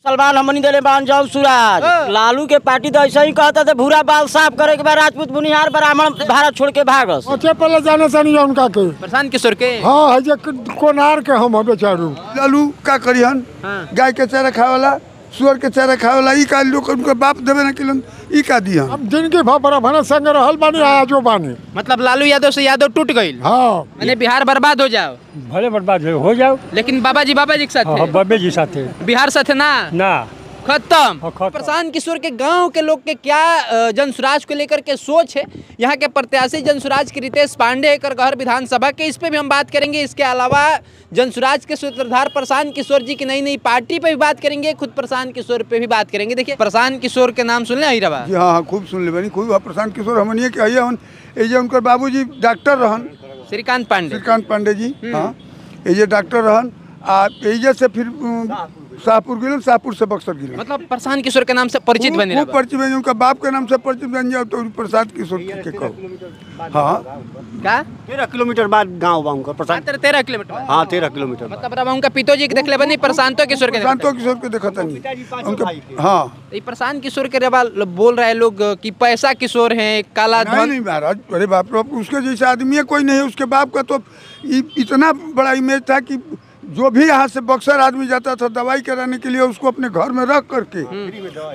सलमान हमनी दिले बान जब सूरज लालू के पार्टी तो ऐसा ही कहता थे भूरा बाल साफ करे के बाद राजपूत बुनियार ब्राह्मण भारत छोड़ के भागस। अच्छे पहले जाने से नहीं उनका के प्रशांत किशोर के हाँ है जे कोनार के हम बेचारू लालू का करियन गाय के चारा खावाला सुअर के चारा खावाला ई का लोग उनका बाप देवे ना किलन ई का दिया। अब जिनकी भापरा भना संग रहल बानी आजो बानी मतलब लालू यादव से यादव टूट गई। हाँ मैंने बिहार बर्बाद हो जाओ भले बर्बाद हो जाओ लेकिन बाबा जी के साथ बाबे जी साथे बिहार साथे ना खत्म। खत्म। प्रशांत किशोर के गांव के लोग के क्या जनसुराज को लेकर के सोच है। यहाँ के प्रत्याशी जनसुराज के रितेश पांडे करगहर विधानसभा के, इस पे भी हम बात करेंगे। इसके अलावा जनसुराज के सूत्रधार प्रशांत किशोर जी की नई नई पार्टी पे भी बात करेंगे, खुद प्रशांत किशोर पे भी बात करेंगे। देखिए प्रशांत किशोर के नाम सुन ले रहा जी हाँ खूब सुन ले बनी खूब। प्रशांत किशोर हमनिए के आइए ये उनकर बाबूजी डॉक्टर रहन श्रीकांत पांडे जी हाँ ये डॉक्टर रहन आ एजे से फिर शाहपुर गिलन शाहपुर से बक्सर गिलन। मतलब प्रशांत किशोर के नाम से परिचित बने खूब परिचित बने। उनका बाप के नाम से परिचित बन जाओ तो प्रशांत किशोर के कहो। हाँ क्या 13 किलोमीटर बाद गाँव बा उनका प्रशांत 13 किलोमीटर। हाँ 13 किलोमीटर मतलब अब उनका पिताजी के देखले बनी प्रशांत किशोर के देखा था नहीं उनका। हाँ ये प्रशांत किशोर के बोल रहे हैं लोग कि पैसा किशोर है काला धन। नहीं महाराज अरे बाप रे उसके जैसे आदमी कोई नहीं है। उसके बाप का तो इतना बड़ा इमेज था कि जो भी यहाँ से बक्सर आदमी जाता था दवाई कराने के लिए उसको अपने घर में रख करके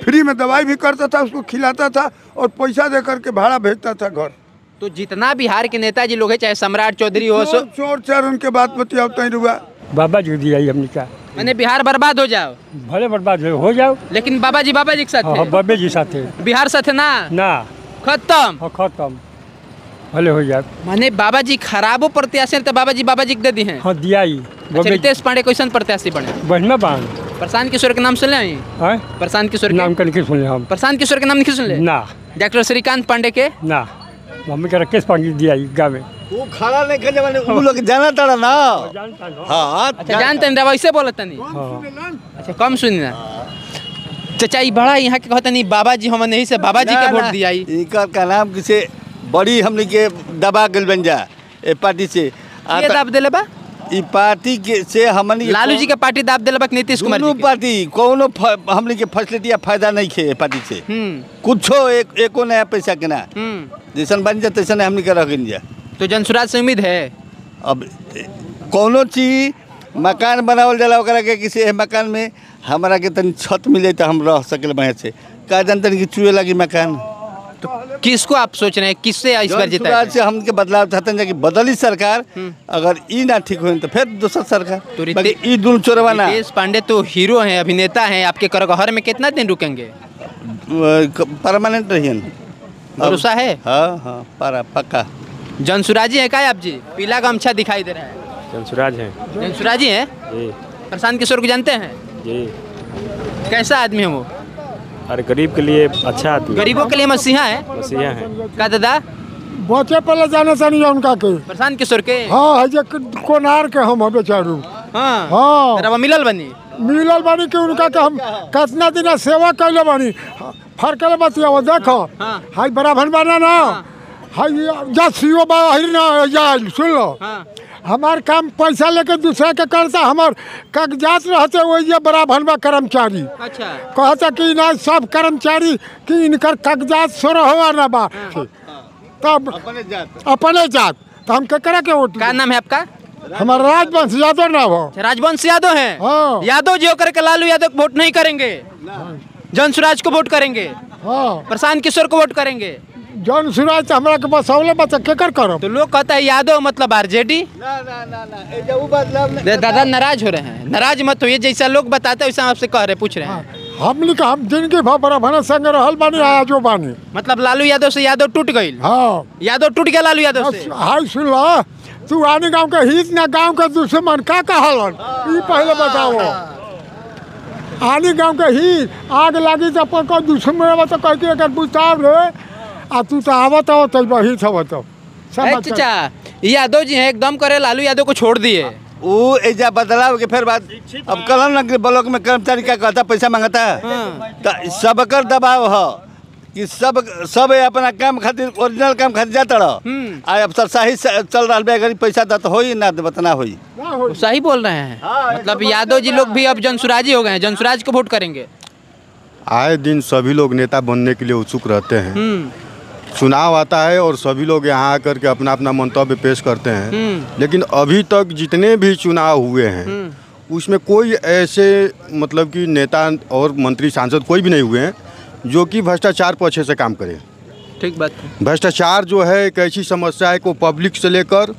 फ्री में दवाई भी करता था, उसको खिलाता था और पैसा दे करके भाड़ा भेजता था घर। तो जितना बिहार के नेताजी लोग हैं चाहे सम्राट चौधरी हो चोर चार उनके बात बतियाता ही रुआ बाबा जी दिया हमने का मैंने बिहार बर्बाद हो जाओ भले बर्बाद हो जाओ लेकिन बाबा जी के साथ बाबे जी साथे बिहार साथे ना खत्म खत्म भले हो जाए। माने बाबा जी खराबो प्रत्याशी तो बाबा जी के दे दी हैं। हाँ दिया ही रितेश पांडे कैसन प्रत्याशी बने बढ़िया बान। प्रशांत किशोर के नाम सुन ले प्रशांत किशोर नाम के सुन ले हम प्रशांत किशोर के नाम नहीं सुन ले ना डॉक्टर श्रीकांत पांडे के ना मम्मी का राकेश पांडे दिया गाँव में वो खड़ा नहीं कर जमाने वो लोग जाना था ना। हाँ अच्छा जानते हैं वैसे बोलता नहीं। अच्छा कम सुनी ना चाचा ये बड़ा यहाँ के कहता नहीं बाबा जी हम नहीं से बाबा जी के वोट दिया इनका का नाम किसे बड़ी हमने के दबा गल बन जा ए पार्टी से ये दाब देले बा ई पार्टी के से हमनी लालू जी के पार्टी दाब देले बा नीतीश कुमार जी पार्टी कोनो हमने के फैसिलिटी या फायदा नहीं खे पार्टी से कुछो एको नया पैसा के ना जैसन बन जा तैसन हमनी के रख जा। तो जनसुराज से उम्मीद है अब कोनो चीज मकान बनावल जाला ओकरा के किसी मकान में हमारा के तनी छत मिले तो हम रह सके बढ़िया से का जानते कि चूहे लगी मकान। तो किसको आप सोच रहे हैं किससे इस बार जीता से हमके बदलाव चाहते हैं कि बदली सरकार अगर ई ना ठीक हो तो फिर दूसरा सरकार तो ई दुन चोरवा ना। रितेश पांडे तो हीरो हैं अभिनेता हैं आपके करगहर में कितना दिन रुकेंगे परमानेंट रहियन भरोसा है। हाँ हाँ पक्का जनसुराजी है क्या आप जी पीला गमछा दिखाई दे रहा है जनसुराज है जनसुराजी है प्रशांत किशोर को जानते हैं जी कैसा आदमी है वो अरे गरीब के लिए अच्छा आदमी गरीबों के लिए मसीहा है का दादा बचे पहले जाने से नहीं उनका के प्रशांत किशोर के हाँ है जे कोनार के हम बेचारू हाँ मिलल बनी के उनका के हम कितना दिन सेवा कैले बनी फरकल बतिया देखो हाई बराबर बना ना हाई जा सीओ बा ना जा सुन लो हमार काम पैसा लेके दूसरा के करता हमार कागजात रहते वही बराबर में कर्मचारी अच्छा कहता कि ना सब कर्मचारी कि इनकर कागजात सोर हुआ ना बा तब अपने जात तो हम केकरा के वोट क्या नाम है आपका हमारा राजवंश यादव ना हो राजवंश यादव है हाँ। यादव जी होकर के लालू यादव को वोट नहीं करेंगे जनसुराज को वोट करेंगे हाँ प्रशांत किशोर को वोट करेंगे जनसुराज हमारा के बसौले बच्चा केकर करो तो लोग कहता है यादव मतलब आरजेडी दादा नाराज हो रहे हैं नाराज मत होइए जैसा लोग बताते हैं वैसा आपसे कह रहे पूछ रहे हैं हमने का हम जिनके भापरा संग रहल बानी आजो बानी मतलब लालू यादव से यादव टूट गई हाँ यादव टूट गया लालू यादव से हाय सुन लो तू आने गांव के हित ना गांव के दुश्मन का कहलन ई पहले बताओ आने गांव के हित आग लगी तो अपन को दुश्मन तो कह के अगर बुझताव रे आ तू तो आवत हो तो वही सब तो चाचा यादव जी हैं एकदम करे लालू यादव को छोड़ दिए वो एजा बदलाव के फिर बात अब कलम ब्लॉक में कर्मचारी क्या कहता पैसा मांगता है तो सबकर दबाव है कि सब अपना काम खातिर ओरिजिनल काम खातिर जाता रह आ अब सरसाही चल रहा है, अगर पैसा दे तो होई ना दे ना होई। सही बोल रहे हैं। मतलब यादव जी लोग भी अब जनसुराजी हो गए हैं, जनसुराज को वोट करेंगे। आए दिन सभी लोग नेता बनने के लिए उत्सुक रहते हैं। चुनाव आता है और सभी लोग यहाँ आकर के अपना अपना मंतव्य पेश करते हैं, लेकिन अभी तक जितने भी चुनाव हुए हैं उसमें कोई ऐसे मतलब कि नेता और मंत्री सांसद कोई भी नहीं हुए हैं जो कि भ्रष्टाचार पर अच्छे से काम करे। ठीक बात है। भ्रष्टाचार जो है एक ऐसी समस्या है को पब्लिक से लेकर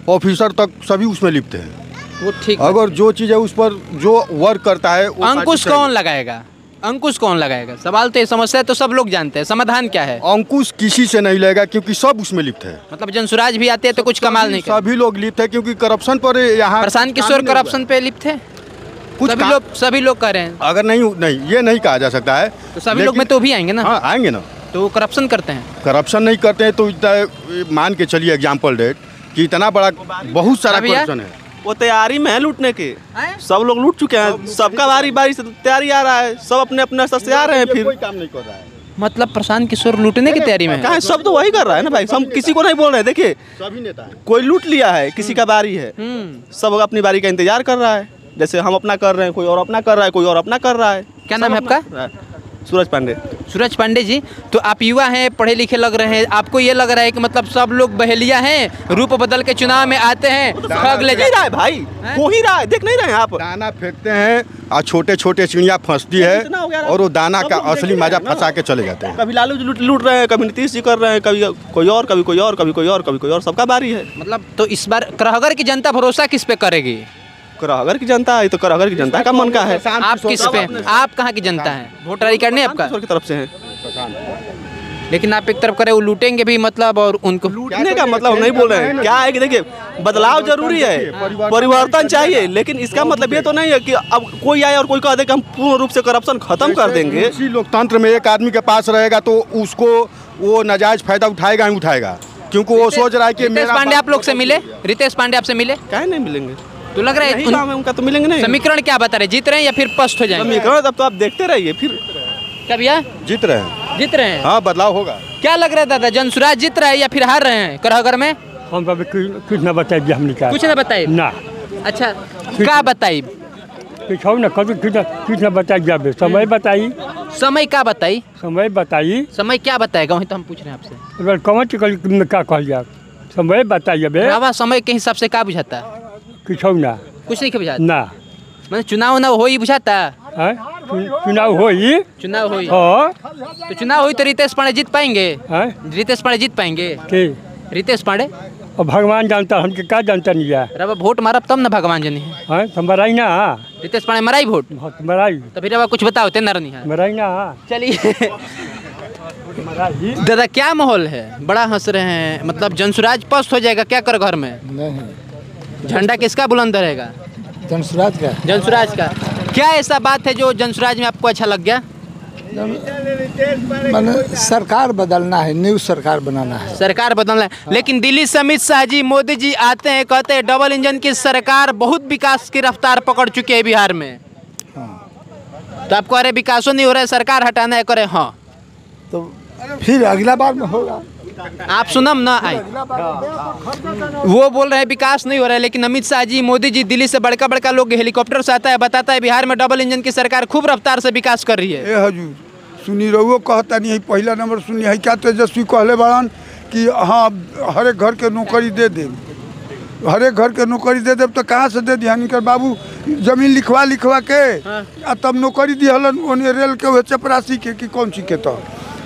ऑफिसर तक सभी उसमें लिप्त हैं। वो ठीक। अगर जो चीज़ है उस पर जो वर्क करता है अंकुश कौन लगाएगा? अंकुश कौन लगाएगा? सवाल तो ये, समस्या तो सब लोग जानते हैं, समाधान क्या है? अंकुश किसी से नहीं लगेगा क्योंकि सब उसमें लिप्त है। मतलब जनसुराज भी आते हैं तो कुछ कमाल नहीं सभी लोग लिप्त है क्योंकि करप्शन पर यहाँ प्रशांत किशोर करप्शन पे लिप्त है। कुछ सभी लोग कह रहे हैं। अगर नहीं ये नहीं कहा जा सकता है तो सभी लोग में तो भी आएंगे ना। हाँ आएंगे ना। तो वो करप्शन करते हैं। करप्शन नहीं करते हैं तो इतना मान के चलिए एग्जाम्पल डेट कि इतना बड़ा बहुत सारा करप्शन है। वो तैयारी में है लूटने की, सब लोग लूट चुके हैं। सबका बारी बारी से तैयारी आ रहा है, सब अपने अपने स्तर से आ रहे हैं। फिर कोई काम नहीं कर रहा है। मतलब प्रशांत किशोर लूटने की तैयारी में है। कहाँ सब तो वही कर रहा है ना भाई, हम किसी को नहीं बोल रहे हैं। देखिए सभी नेता है। कोई लूट लिया है, किसी का बारी है, सब अपनी बारी का इंतजार कर रहा है। जैसे हम अपना कर रहे हैं, कोई और अपना कर रहा है, कोई और अपना कर रहा है। क्या नाम है आपका? सूरज पांडे। सूरज पांडे जी, तो आप युवा हैं, पढ़े लिखे लग रहे हैं, आपको ये लग रहा है कि मतलब सब लोग बहेलिया हैं, रूप बदल के चुनाव में आते हैं, ठग ले नहीं रहा है भाई, हो ही रहा है, देख नहीं रहे हैं आप? दाना फेंकते हैं और छोटे छोटे चिड़िया फंसती है और वो दाना का असली मजा फंसा के चले जाते हैं। कभी लालू जी लूट रहे हैं, कभी नीतीश जी कर रहे हैं, कभी कोई और, कभी कोई और, कभी कोई और, कभी कोई और, सबका बारी है। मतलब तो इस बार करहगर की जनता भरोसा किस पे करेगी? करहगर की जनता है तो करहगर की जनता का मन का है। आप किस पे? आप कहाँ की जनता है? वोटर आई कार्ड नहीं आपका? की तरफ से है। लेकिन आप एक तरफ करे वो लूटेंगे भी, मतलब और उनको लूटने का मतलब हम नहीं बोल रहे हैं। क्या है कि देखिए बदलाव जरूरी है, परिवर्तन चाहिए, लेकिन इसका मतलब ये तो नहीं है कि अब कोई आए और कोई कह दे कि हम पूर्ण रूप से करप्शन खत्म कर देंगे। इसी लोकतंत्र में एक आदमी के पास रहेगा तो उसको वो नाजायज फायदा उठाएगा ही उठाएगा, क्योंकि वो सोच रहा है कि रितेश पांडे आप लोग से मिले? रितेश पांडे आपसे मिले? क्या नहीं मिलेंगे? तो लग रहा है उनका तो मिलेंगे नहीं। समीकरण क्या बता रहे, जीत रहे हैं या फिर पस्त हो जाएंगे? समीकरण तब तो आप देखते रहिए। फिर क्या भैया? जीत रहे हैं। जीत रहे हैं? हाँ बदलाव होगा। क्या लग रहा है दादा, जनसुराज जीत रहा है या फिर हार रहे हैं करहगर में? हम तो अभी कुछ न बताइए, हमने क्या कुछ ना बताइए ना। अच्छा क्या बताइए? कुछ हो ना, कभी कुछ न बताइए। अब समय बताइए। समय क्या बताई? समय बताइए। समय क्या बताएगा वही तो हम पूछ रहे हैं आपसे। अगर कौन चीज क्या कहलिए आप? समय बताइए बे। बाबा समय के हिसाब से क्या बुझाता है? कुछ हो ना कुछ नहीं बुझाता ना। मतलब चुनाव ना हो ही बुझाता है? चुनाव हो ही। चुनाव हो ही हाँ तो चुनाव हुई तो रितेश पांडे जीत पाएंगे? रितेश पांडे जीत पाएंगे? ठीक। रितेश पांडे और भगवान जानता, हमके क्या जानता नहीं है। रवा वोट मारब तब ना भगवान जनी है। तो मराई ना। रितेश पांडे मराई वोट? मराई तो फिर रवा कुछ बताओ ते नर नहीं है। मराई ना। चलिए दादा क्या माहौल है? बड़ा हंस रहे हैं। मतलब जनसुराज पस्त हो जाएगा क्या कर घर में? नहीं, झंडा किसका बुलंद रहेगा? जनसुराज का। जनसुराज का। क्या ऐसा बात है जो जनसुराज में आपको अच्छा लग गया? मैंने सरकार बदलना है, न्यू सरकार बनाना है। सरकार बदलना है, लेकिन दिल्ली से अमित शाह जी, मोदी जी आते हैं, कहते हैं डबल इंजन की सरकार बहुत विकास की रफ्तार पकड़ चुकी है बिहार में। तो आप कह रहे विकासो नहीं हो रहा है, सरकार हटाना है, करे हाँ तो फिर अगला बार में होगा। आप सुनम ना आए। वो बोल रहे हैं विकास नहीं हो रहा है, लेकिन अमित शाह जी, मोदी जी दिल्ली से बड़का बड़का लोग हेलीकॉप्टर से आता है, बताता है बिहार में डबल इंजन की सरकार खूब रफ्तार से विकास कर रही है। ए हजूर सुनी रहो कहता नहीं है, पहला नंबर सुनी है क्या तेजस्वी कहले बड़न कि हाँ हर एक घर के नौकरी दे दे, हर एक घर के नौकरी दे देव तो कहाँ से दे दिया कर बाबू, जमीन लिखवा के आ तब नौकरी दिहलन ओने रेल के हुए चपरासी के कि कौन सी के तो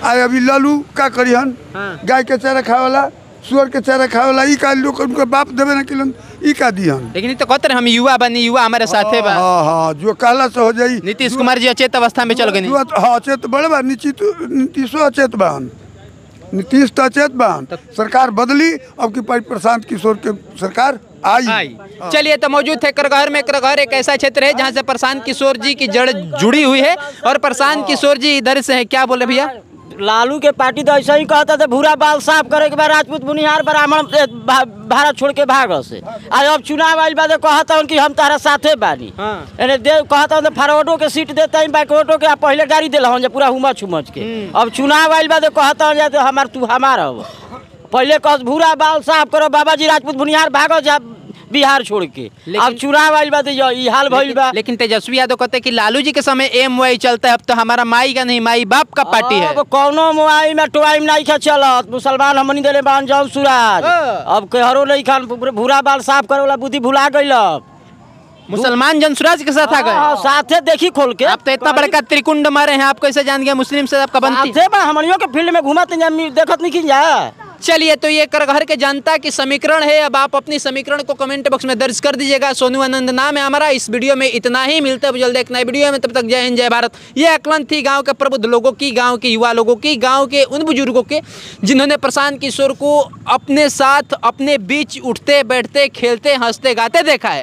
आए अभी लालू का करिहन गाय के चारा खाए वाला, सुअर के चारा खाए वाला, ई का लोग उनका बाप देवे ना किलन, ई का दिहन। लेकिन तो कहते हम युवा बनी, युवा हमारे साथ है। हाँ हाँ जो कहला से हो जाई। नीतीश कुमार जी अचेत अवस्था में चल गए। हाँ अचेत बड़े बा, नीतीशो अचेत बहन, नीतीश तो अचेत बहन। सरकार बदली, अब की प्रशांत किशोर के सरकार आई। चलिए तो मौजूद है करगहर में। करगहर एक ऐसा क्षेत्र है जहाँ से प्रशांत किशोर जी की जड़ जुड़ी हुई है और प्रशांत किशोर जी इधर से है। क्या बोले भैया? लालू के पार्टी तो ऐसा ही कहता था भूरा बाल साफ करे के बाद राजपूत बुनियार ब्राह्मण भारत छोड़ के भाग से आज अब चुनाव आइल बाद कहता हूँ कि हम तारा साथे बानी यानी दे कहता हूँ फॉरवर्डो के सीट देता है बैकवर्डो के पहले गाड़ी दिला हूँ पूरा हुमच हुमच के अब चुनाव आइल बाद कहता हूँ तो हमार तू हमारा अब पहले कह भूरा बाल साफ करो बाबा जी राजपूत बुनियार भागो जा बिहार छोड़ के अब चुनाव आइल बा ये हाल भइल बा। लेकिन तेजस्वी यादव कहते हैं कि लालू जी के समय एमवाई चलता है, अब तो हमारा माई का नहीं माई बाप का पार्टी है। अब कौनो मोबाइल में टोआइम नहीं खा चलत मुसलमान हमनी देले बान जाओ सूरज अब केहरो नहीं खान भूरा बाल साफ करे वाला बुद्धि भुला गइलक मुसलमान जनसुराज के साथ आ गए साथे देखी खोल के। आप तो इतना बड़का त्रिकुंड मारे हैं, आप कैसे जान गया मुस्लिम से आपका बनती हमनियों के फील्ड में घूमत देखत नहीं जा। चलिए, तो ये करघर के जनता की समीकरण है। अब आप अपनी समीकरण को कमेंट बॉक्स में दर्ज कर दीजिएगा। सोनू आनंद नाम है हमारा। इस वीडियो में इतना ही, मिलते हैं जल्द एक नए वीडियो में। तब तक जय हिंद जय भारत। ये आकलन थी गांव के प्रबुद्ध लोगों की, गांव के युवा लोगों की, गांव के उन बुजुर्गों के जिन्होंने प्रशांत किशोर को अपने साथ अपने बीच उठते बैठते खेलते हंसते गाते देखा है।